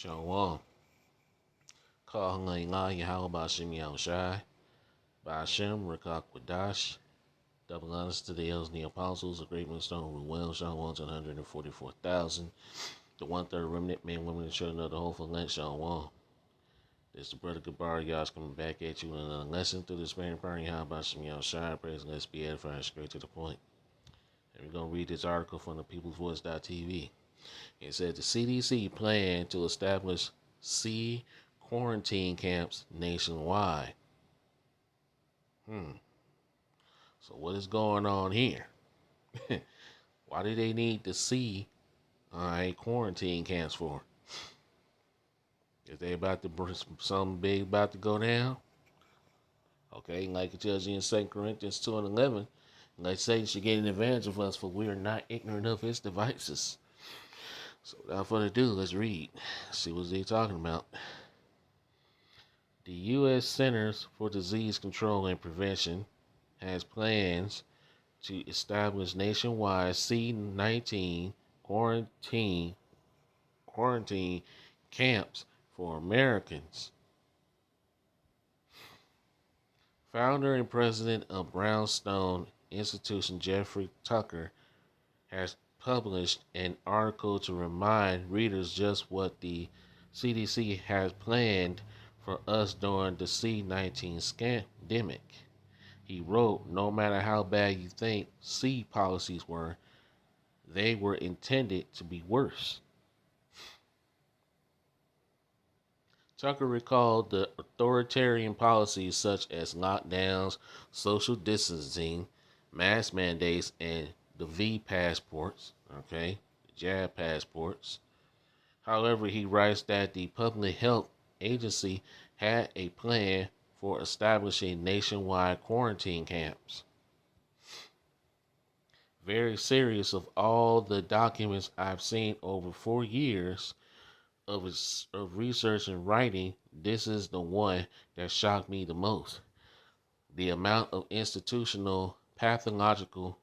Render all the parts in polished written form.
Shalom. Call Hangla Yahweh Bashim Yahushai. Bashem Rakak Wadash. Double honors to the elders and the apostles, a great millstone with well, Shalom to 144,000. The one-third remnant, men, women, and children of the hopeful land, Shalom. This is the brother Gabar Yah's coming back at you with another lesson through the Spanish Prayer Yahweh Bashim Yahushai. Praise and let's be edifying straight to the point. And we're going to read this article from the peoplesvoice.tv. It said the CDC planned to establish quarantine camps nationwide. So what is going on here? Why do they need the quarantine camps for? Is they about to bring something big about to go down? Okay, like it tells you in 2 Corinthians 2 and 11, like Satan should get an advantage of us, for we are not ignorant of his devices. So without further ado, let's read. See what they're talking about. The U.S. Centers for Disease Control and Prevention has plans to establish nationwide C-19 quarantine camps for Americans. Founder and president of Brownstone Institution, Jeffrey Tucker, has published an article to remind readers just what the CDC has planned for us during the C-19 scandemic. He wrote, no matter how bad you think C policies were, they were intended to be worse. Tucker recalled the authoritarian policies such as lockdowns, social distancing, mask mandates, and the V passports, the jab passports. However, he writes that the Public Health Agency had a plan for establishing nationwide quarantine camps. Very serious of all the documents I've seen over 4 years of research and writing, this is the one that shocked me the most. The amount of institutional pathologically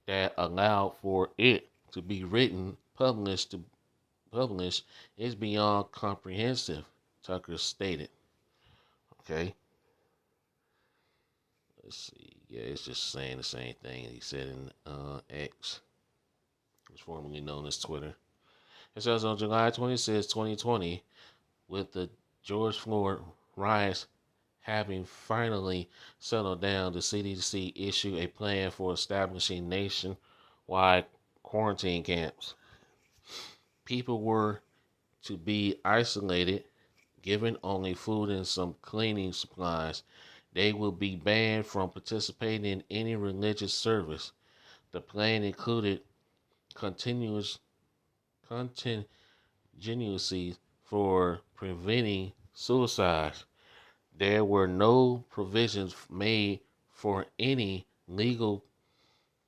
that allowed for it to be written, published is beyond comprehensive, Tucker stated. Okay. Let's see. Yeah, it's just saying the same thing he said in X, which was formerly known as Twitter. It says on July 26, 2020, with the George Floyd riots having finally settled down, the CDC issued a plan for establishing nationwide quarantine camps. People were to be isolated, given only food and some cleaning supplies. They will be banned from participating in any religious service. The plan included contingencies for preventing suicide. There were no provisions made for any legal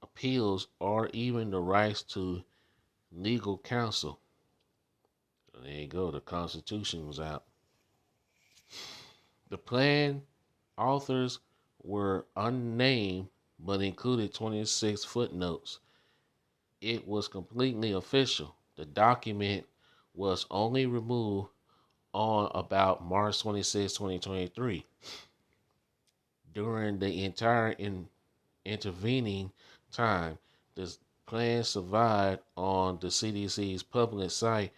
appeals or even the rights to legal counsel. So there you go, the Constitution was out. The plan authors were unnamed but included 26 footnotes. It was completely official. The document was only removed on about March 26, 2023. During the entire intervening time, the plan survived on the CDC's public site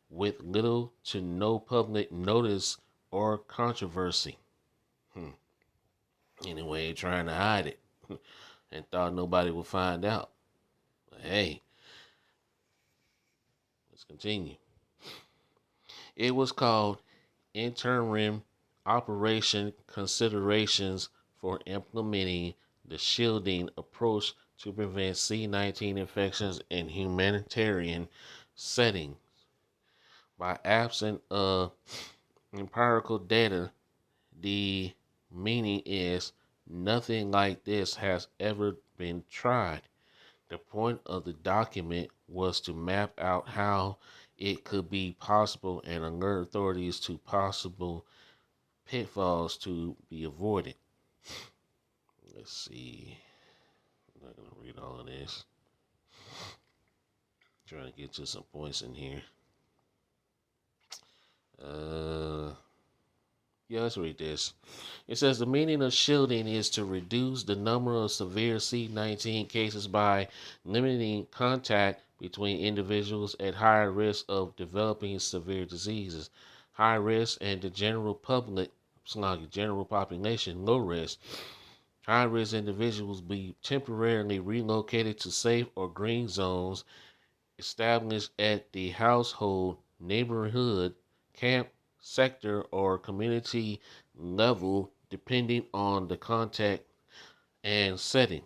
with little to no public notice or controversy. Anyway, trying to hide it and thought nobody would find out. But hey, let's continue. It was called Interim Operation Considerations for Implementing the Shielding Approach to Prevent C-19 Infections in Humanitarian Settings. By absence of empirical data, the meaning is nothing like this has ever been tried. The point of the document was to map out how it could be possible and alert authorities to possible pitfalls to be avoided. Let's see. I'm not going to read all of this. Trying to get to some points in here. Uh, yeah, let's read this. It says the meaning of shielding is to reduce the number of severe C-19 cases by limiting contact between individuals at higher risk of developing severe diseases. High risk and the general public, general population, low risk. High risk individuals be temporarily relocated to safe or green zones established at the household, neighborhood, camp, sector, or community level, depending on the contact and setting.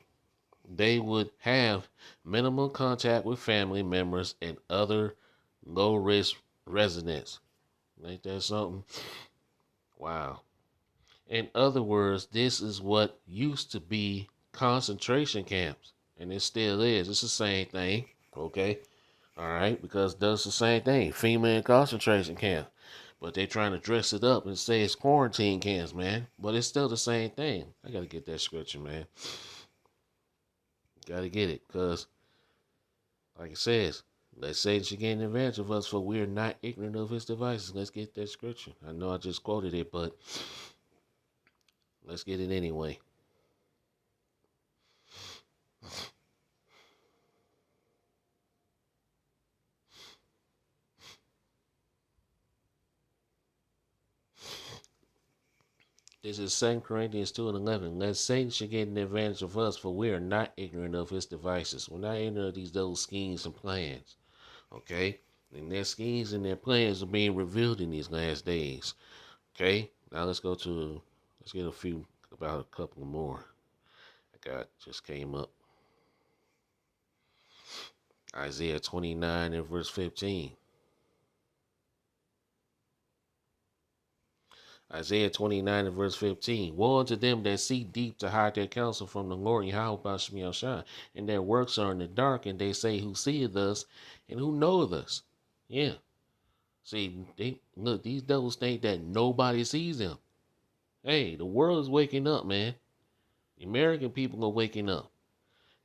They would have minimal contact with family members and other low risk residents. Ain't that something? Wow. In other words, this is what used to be concentration camps, and it still is. It's the same thing, okay? All right, because it does the same thing. FEMA and concentration camp. But they trying to dress it up and say it's quarantine camps, man. But it's still the same thing. I got to get that scripture, man. Got to get it. Because, like it says, let's say that you gain an advantage of us, for we are not ignorant of his devices. Let's get that scripture. I know I just quoted it, but let's get it anyway. This is 2 Corinthians 2 and 11. Lest Satan should get an advantage of us, for we are not ignorant of his devices. We're not ignorant of these double schemes and plans. Okay? And their schemes and their plans are being revealed in these last days. Okay? Now let's get about a couple more. Just came up. Isaiah 29 and verse 15. Isaiah 29 and verse 15. Woe unto them that see deep to hide their counsel from the Lord Yahweh Shai, and their works are in the dark, and they say, who seeth us and who knoweth us? Yeah. See, these devils think that nobody sees them. Hey, the world is waking up, man. The American people are waking up.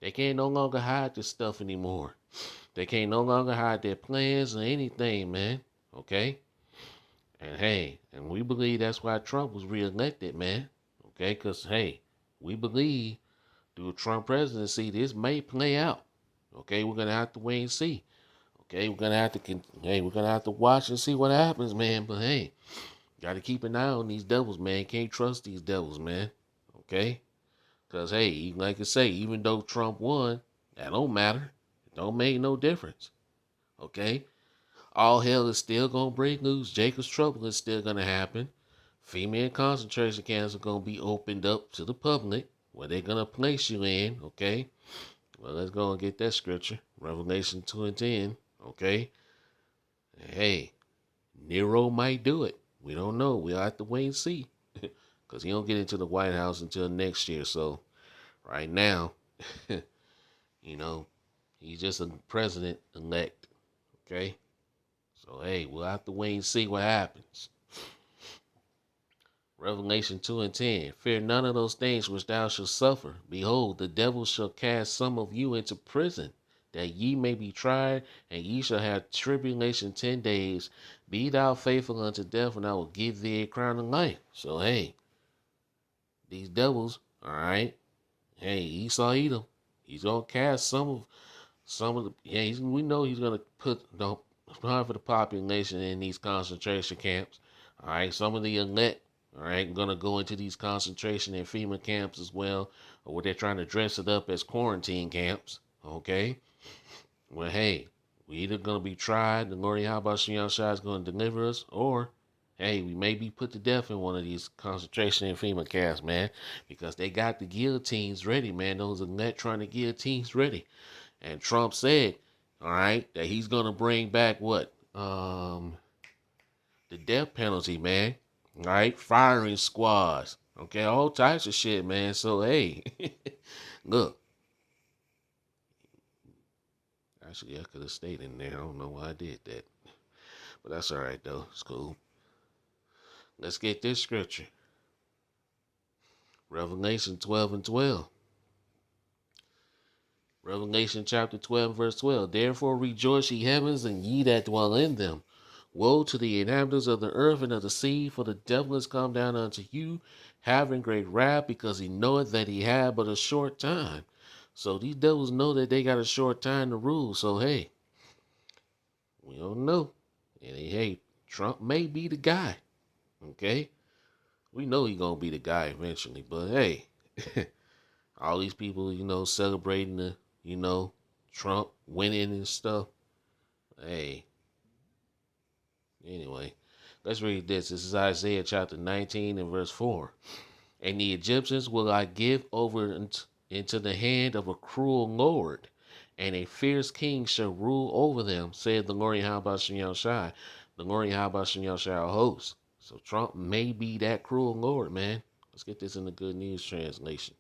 They can't no longer hide this stuff anymore. They can't no longer hide their plans or anything, man. Okay? And hey, and we believe that's why Trump was reelected, man. Okay? Because, hey, we believe through Trump presidency, this may play out. Okay? We're going to have to wait and see. Okay? We're going to have to watch and see what happens, man. But hey, got to keep an eye on these devils, man. Can't trust these devils, man. Okay? Because, hey, like I say, even though Trump won, that don't matter. It don't make no difference. Okay? All hell is still going to break loose. Jacob's trouble is still going to happen. Female concentration camps are going to be opened up to the public, where they're going to place you in. Okay? Well, let's go and get that scripture. Revelation 2 and 10. Okay? Hey, Nero might do it. We don't know. We'll have to wait and see. Because he don't get into the White House until next year. So, right now, you know, he's just a president-elect, okay? So, hey, we'll have to wait and see what happens. Revelation 2 and 10. Fear none of those things which thou shalt suffer. Behold, the devil shall cast some of you into prison, that ye may be tried, and ye shall have tribulation 10 days. Be thou faithful unto death, and I will give thee a crown of life. So, hey, these devils, all right, hey, Esau Edom, he's gonna cast some of the, yeah, we know he's gonna put half of the population in these concentration camps. All right, some of the elect, all right, gonna go into these concentration and FEMA camps as well, or what they're trying to dress it up as quarantine camps. Okay, well, hey, we either gonna be tried, the Lord Yahweh Shai is gonna deliver us, or hey, we may be put to death in one of these concentration and FEMA camps, man, because they got the guillotines ready, man. Those electronic guillotines ready. And Trump said, all right, that he's going to bring back what? The death penalty, man. All right, firing squads. Okay, all types of shit, man. So, hey, look. Actually, I could have stayed in there. I don't know why I did that. But that's all right, though. It's cool. Let's get this scripture. Revelation 12 and 12. Revelation chapter 12, verse 12. Therefore rejoice, ye heavens, and ye that dwell in them. Woe to the inhabitants of the earth and of the sea, for the devil is come down unto you, having great wrath, because he knoweth that he had but a short time. So these devils know that they got a short time to rule. So hey, we don't know. And hey, Trump may be the guy. Okay? We know he's gonna be the guy eventually, but hey, all these people, celebrating Trump winning and stuff. Hey, anyway, let's read this. This is Isaiah chapter 19 and verse 4. And the Egyptians will I give over into the hand of a cruel lord, and a fierce king shall rule over them, said the Lord Yahweh Shai, the Lord Yahweh Shai host. So Trump may be that cruel lord, man. Let's get this in the Good News Translation.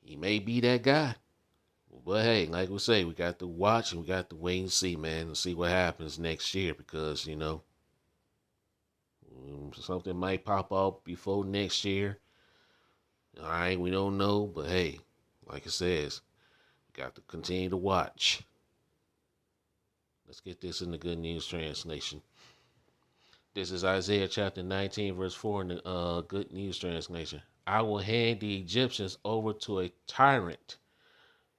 He may be that guy. But hey, like we say, we got to watch and we got to wait and see, man, and see what happens next year because, something might pop up before next year. All right, we don't know, but hey, like it says, we got to continue to watch. Let's get this in the Good News Translation. This is Isaiah chapter 19, verse 4 in the Good News Translation. I will hand the Egyptians over to a tyrant,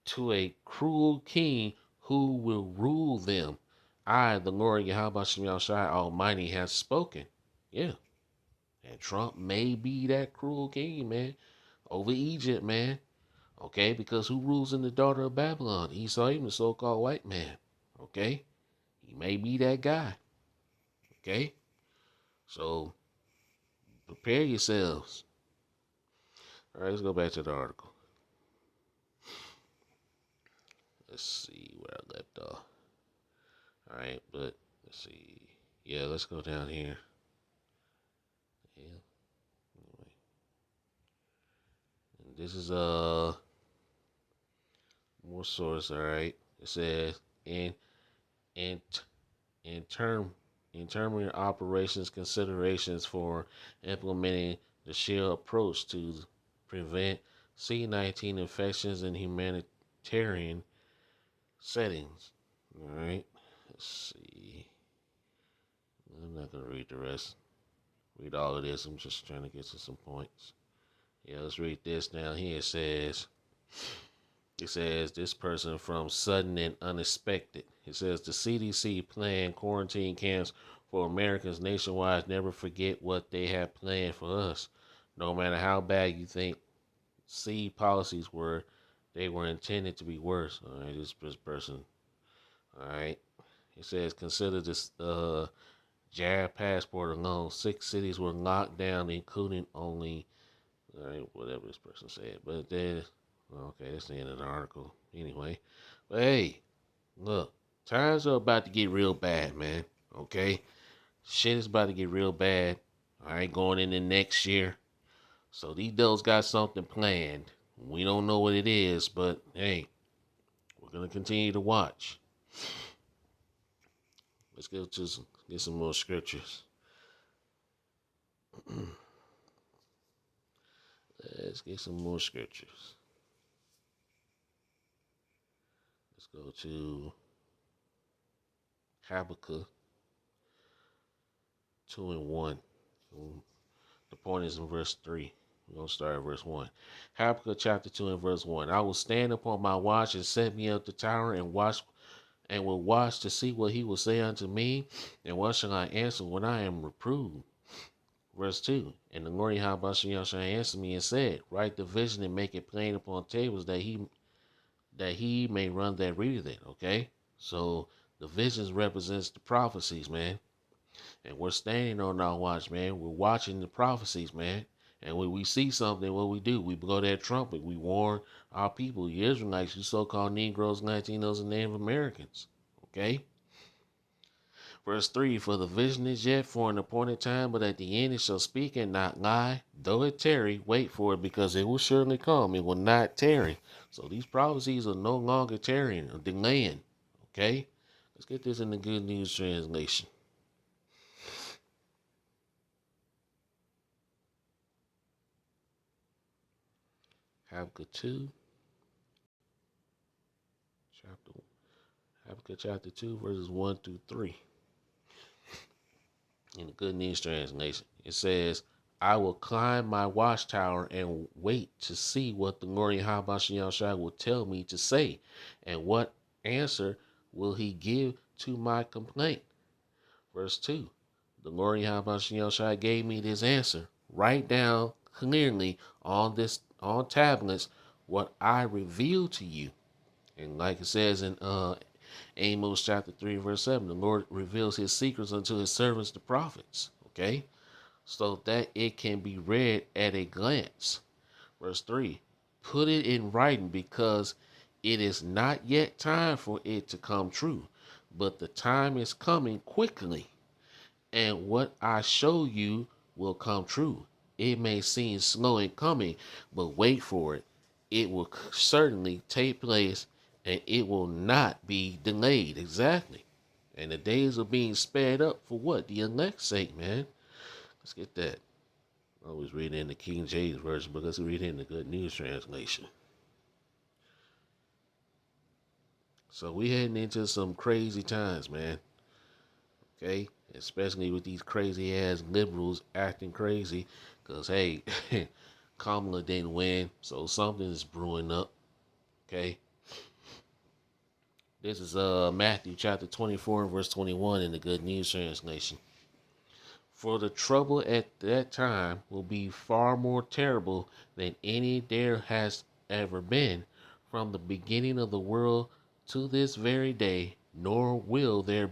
to a cruel king who will rule them. I, the Lord Yahweh Shai Almighty, has spoken. Yeah. And Trump may be that cruel king, man, over Egypt, man. Okay, because who rules in the daughter of Babylon? Esau, even the so-called white man. Okay, he may be that guy. Okay, so prepare yourselves. All right, let's go back to the article. Let's see where I left off. All right, but let's see. Yeah, let's go down here. Yeah. Anyway. And this is more source. All right. It says in in term in term of operations considerations for implementing the shield approach to prevent C-19 infections in humanitarian settings. All right. Let's see. I'm not gonna read the rest. Read all of this. I'm just trying to get to some points. Yeah, let's read this down here. It says this person from sudden and unexpected. It says the CDC planned quarantine camps for Americans nationwide. Never forget what they have planned for us. No matter how bad you think C policies were, they were intended to be worse. All right, this person. All right. It says consider this jab passport alone. 6 cities were locked down, including only. All right, whatever this person said. But then, okay, that's the end of the article. Anyway, but hey, look, times are about to get real bad, man. Okay, shit is about to get real bad. All right, going into next year. So these devils got something planned. We don't know what it is, but hey, we're gonna continue to watch. Let's get some more scriptures. Let's get some more scriptures. Let's go to Habakkuk 2 and 1. The point is in verse 3. We're going to start at verse 1. Habakkuk chapter 2 and verse 1. I will stand upon my watch and set me up the tower and watch and will watch to see what he will say unto me, and what shall I answer when I am reproved? Verse 2. And the Lord Yahweh shall answer me and said, write the vision and make it plain upon tables that he may run that readeth it. Okay? So the visions represents the prophecies, man. And we're standing on our watch, man. We're watching the prophecies, man. And when we see something, what we do? We blow that trumpet. We warn our people, the Israelites, you so-called Negroes, Latinos, and Native Americans. Okay? Verse 3, for the vision is yet for an appointed time, but at the end it shall speak and not lie. Though it tarry, wait for it, because it will surely come. It will not tarry. So these prophecies are no longer tarrying or delaying. Okay? Let's get this in the Good News Translation. Habakkuk 2 Habakkuk chapter 2, verses 1 through 3. In the Good News Translation, it says, I will climb my watchtower and wait to see what the Lord Yahweh will tell me to say, and what answer will he give to my complaint. Verse 2, the Lord Yahweh gave me this answer. Write down clearly on tablets what I reveal to you. And like it says in Amos chapter 3, verse 7, the Lord reveals his secrets unto his servants, the prophets. Okay? So that it can be read at a glance. Verse 3, put it in writing because it is not yet time for it to come true, but the time is coming quickly, and what I show you will come true. It may seem slow in coming, but wait for it. It will certainly take place, and it will not be delayed. Exactly. And the days are being sped up for what? The elect's sake, man. Let's get that. I always read it in the King James Version, but let's read it in the Good News Translation. So we heading into some crazy times, man. Okay? Especially with these crazy ass liberals acting crazy. Because, hey, Kamala didn't win, so something is brewing up. Okay? This is Matthew chapter 24, verse 21 in the Good News Translation. For the trouble at that time will be far more terrible than any there has ever been from the beginning of the world to this very day, nor will there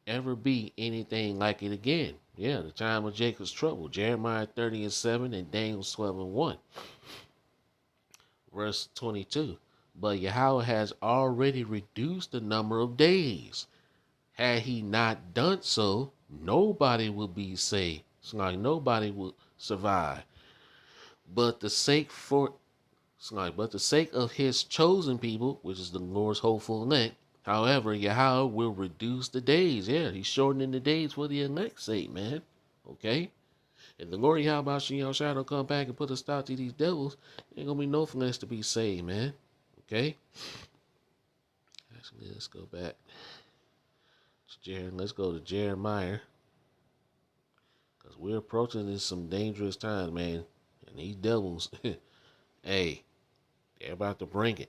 ever be anything like it again. Yeah, the time of Jacob's trouble. Jeremiah 30:7 and Daniel 12:1. Verse 22. But Yahweh has already reduced the number of days. Had he not done so, nobody would be saved. It's like nobody would survive. But the sake for but the sake of his chosen people, which is the Lord's hopeful elect, however, Yahweh will reduce the days. Yeah, he's shortening the days for the elect's sake, man. Okay? If the Lord Yahweh don't come back and put a stop to these devils, ain't gonna be no flesh to be saved, man. Okay? Actually, let's go back to let's go to Jeremiah. Because we're approaching some dangerous times, man. And these devils, hey, they're about to bring it.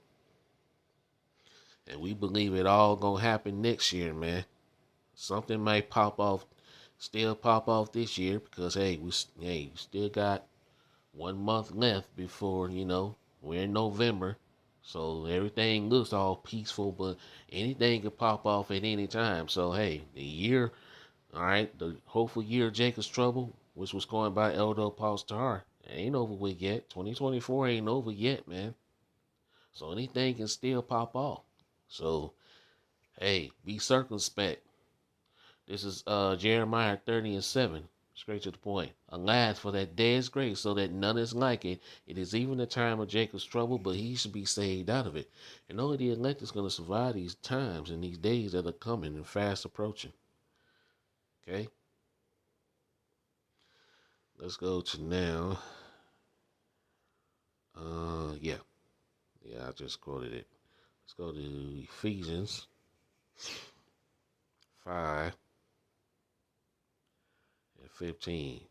And we believe it all gonna happen next year, man. Something might still pop off this year because we still got 1 month left before we're in November, so everything looks all peaceful, but anything could pop off at any time. So hey, the year, all right, the hopeful year of Jacob's trouble, which was going by Elder Apostle, ain't over with yet. 2024 ain't over yet, man. So anything can still pop off. So, hey, be circumspect. This is Jeremiah 30:7. Straight to the point. Alas, for that day is great, so that none is like it. It is even the time of Jacob's trouble, but he should be saved out of it. And only the elect is going to survive these times and these days that are coming and fast approaching. Okay? Let's go to now. Yeah. Yeah, I just quoted it. Let's go to Ephesians 5 and 15.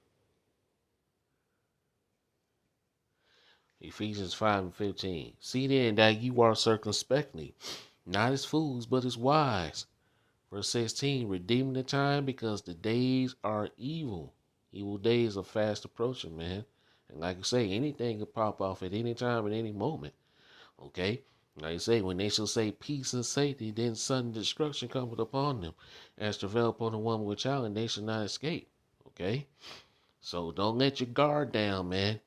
Ephesians 5 and 15. See then that you are circumspectly, not as fools, but as wise. Verse 16. Redeeming the time because the days are evil. Evil days are fast approaching, man. And like I say, anything could pop off at any time, at any moment. Okay? Like I say, when they shall say peace and safety, then sudden destruction cometh upon them. As travail upon a woman with child, and they shall not escape. Okay? So don't let your guard down, man.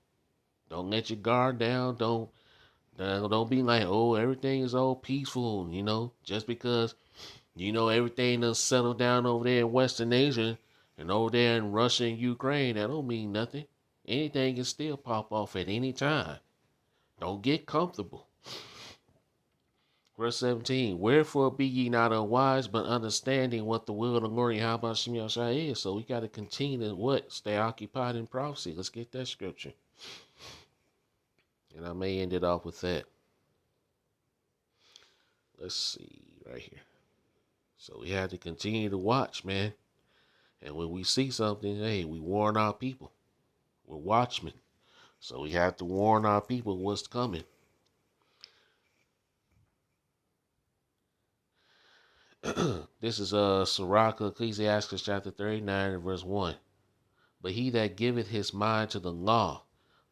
Don't let your guard down. Don't be like, oh, everything is all peaceful, just because, everything done settled down over there in Western Asia and over there in Russia and Ukraine. That don't mean nothing. Anything can still pop off at any time. Don't get comfortable. Verse 17, wherefore be ye not unwise, but understanding what the will of the Lord Yahweh is. So we got to continue to stay occupied in prophecy. Let's get that scripture. And I may end it off with that. Let's see. right here. So we have to continue to watch, man. And when we see something, hey, we warn our people. We're watchmen. So we have to warn our people what's coming. This is Sirach, Ecclesiastes chapter 39 and verse 1. But he that giveth his mind to the law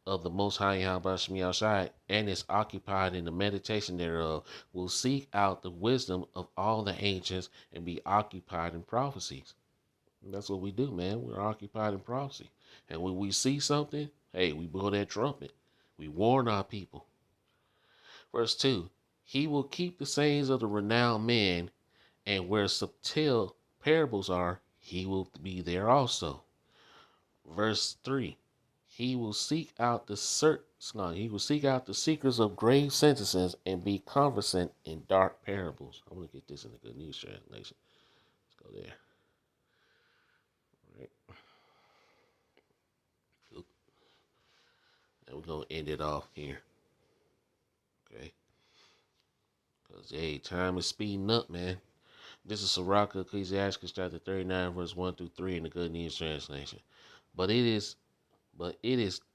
of the Most High Yahweh Shai and is occupied in the meditation thereof will seek out the wisdom of all the ancients and be occupied in prophecies. And that's what we do, man. We're occupied in prophecy. And when we see something, hey, we blow that trumpet. We warn our people. Verse 2. He will keep the sayings of the renowned men, and where subtle parables are, he will be there also. Verse 3. He will seek out the seekers of grave sentences and be conversant in dark parables. I'm gonna get this in the Good News Translation. Let's go there. All right. And we're gonna end it off here. Okay. Because hey, time is speeding up, man. This is Sirach, Ecclesiastes chapter 39, verse 1 through 3 in the Good News Translation. But it is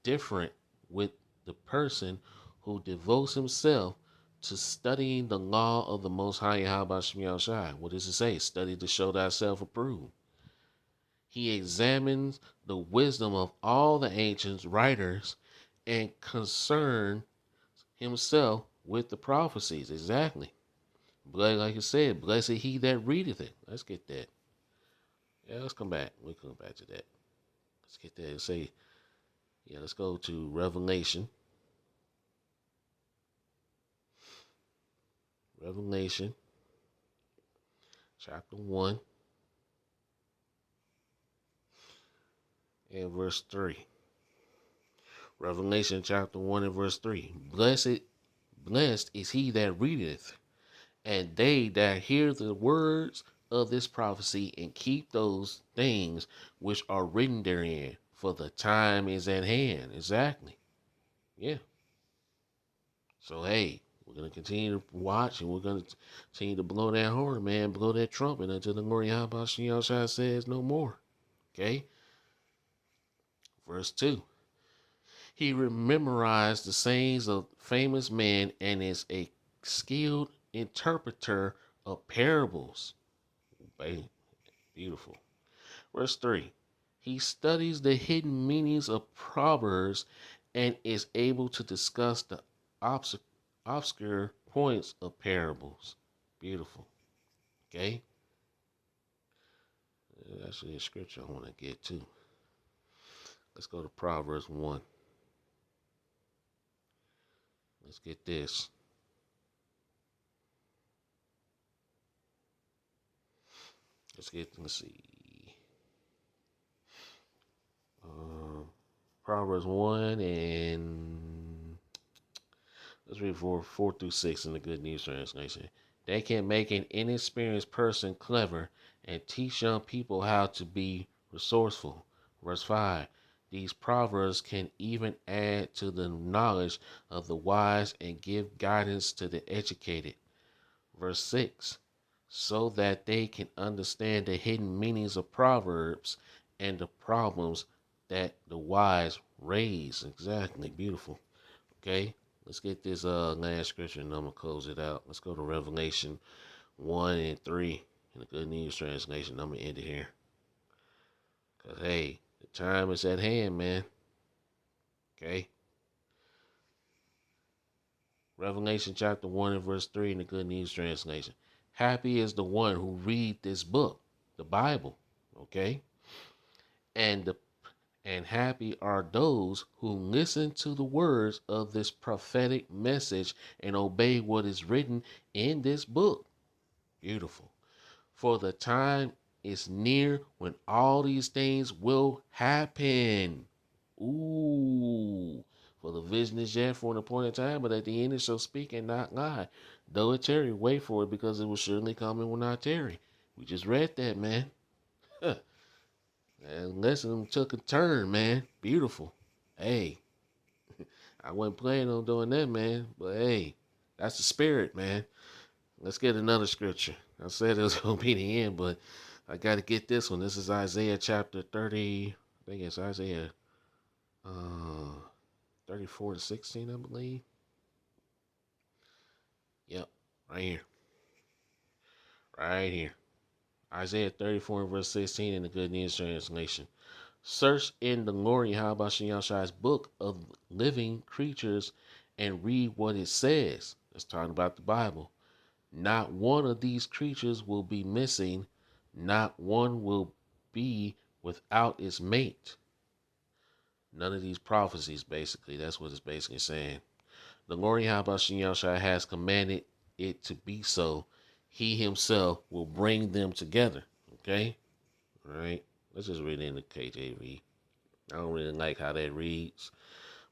different with the person who devotes himself to studying the law of the Most High Yahweh Shai. What does it say? Study to show thyself approved. He examines the wisdom of all the ancient writers and concern himself with the prophecies. Exactly. But like I said, blessed he that readeth it. Let's get that. Yeah, let's come back. We'll come back to that. Let's get that and say, yeah, let's go to Revelation. Revelation chapter 1 and verse 3. Revelation chapter 1 and verse 3. Blessed is he that readeth, and they that hear the words of this prophecy and keep those things which are written therein, for the time is at hand. Exactly. Yeah. So, hey, we're going to continue to watch, and we're going to continue to blow that horn, man, blow that trumpet until the Lord Yahweh Shai says no more. Okay? Verse 2. He memorized the sayings of famous men and is a skilled interpreter of parables. Beautiful. Verse 3. He studies the hidden meanings of proverbs and is able to discuss the obscure points of parables. Beautiful. Okay? That's actually a scripture I want to get to. Let's go to Proverbs 1. Let's get this. Let's see. Proverbs 1 and let's read 4 through 6 in the Good News Translation. They can make an inexperienced person clever and teach young people how to be resourceful. Verse 5. These proverbs can even add to the knowledge of the wise and give guidance to the educated. Verse 6. So that they can understand the hidden meanings of proverbs and the problems that the wise raise. Exactly. Beautiful. Okay. Let's get this last scripture and I'm going to close it out. Let's go to Revelation 1 and 3 in the Good News Translation. I'm going to end it here. Because, hey, the time is at hand, man. Okay. Revelation chapter 1 and verse 3 in the Good News Translation. Happy is the one who read this book, the Bible. Okay. And happy are those who listen to the words of this prophetic message and obey what is written in this book. Beautiful. For the time is near when all these things will happen. Ooh. For the vision is yet for an appointed time, but at the end it shall speak and not lie. Though it tarry, wait for it, because it will surely come and will not tarry. We just read that, man. And lesson took a turn, man. Beautiful. Hey, I wasn't planning on doing that, man. But hey, that's the spirit, man. Let's get another scripture. I said it was going to be the end, but I got to get this one. This is Isaiah chapter 30. I think it's Isaiah 34 to 16, I believe. Yep, right here. Right here. Isaiah 34 verse 16 in the Good News Translation. Search in the glory Habashim Yahshua's book of living creatures and read what it says. It's talking about the Bible. Not one of these creatures will be missing. Not one will be without its mate. None of these prophecies, basically. That's what it's basically saying. The Lord Habashim Yahshua has commanded it to be so. He himself will bring them together. Okay? All right. Let's just read it in the KJV. I don't really like how that reads,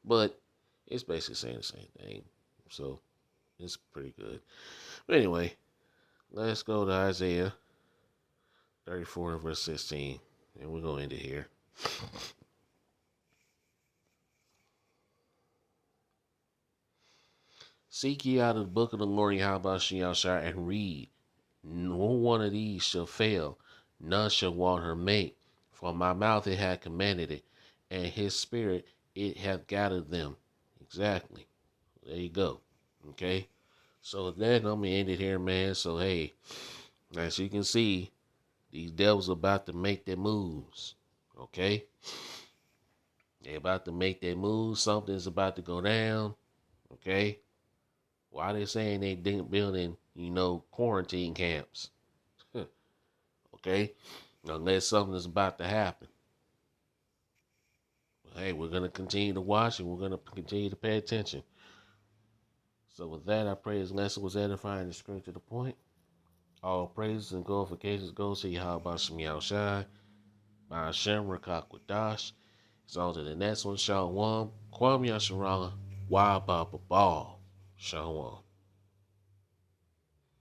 but it's basically saying the same thing. So it's pretty good. But anyway, let's go to Isaiah 34 and verse 16. And we're going to end it here. Seek ye out of the book of the Lord Yahweh and read. No one of these shall fail, none shall want her mate. For my mouth it hath commanded it, and his spirit it hath gathered them. Exactly. There you go. Okay. So then I'm gonna end it here, man. So hey, as you can see, these devils are about to make their moves. Okay. They're about to make their moves. Something's about to go down. Okay. Why they saying they building, quarantine camps? Okay, unless something is about to happen. But hey, we're gonna continue to watch and we're gonna continue to pay attention. So with that, I pray this lesson was edifying and straight to the point. All praises and glorifications go to Yahweh Shem Yahushai, by Hashem Rakak Wadash. It's on to the next one, Shalom. Kwam Yasharala, Wa Ba Ba Shalom.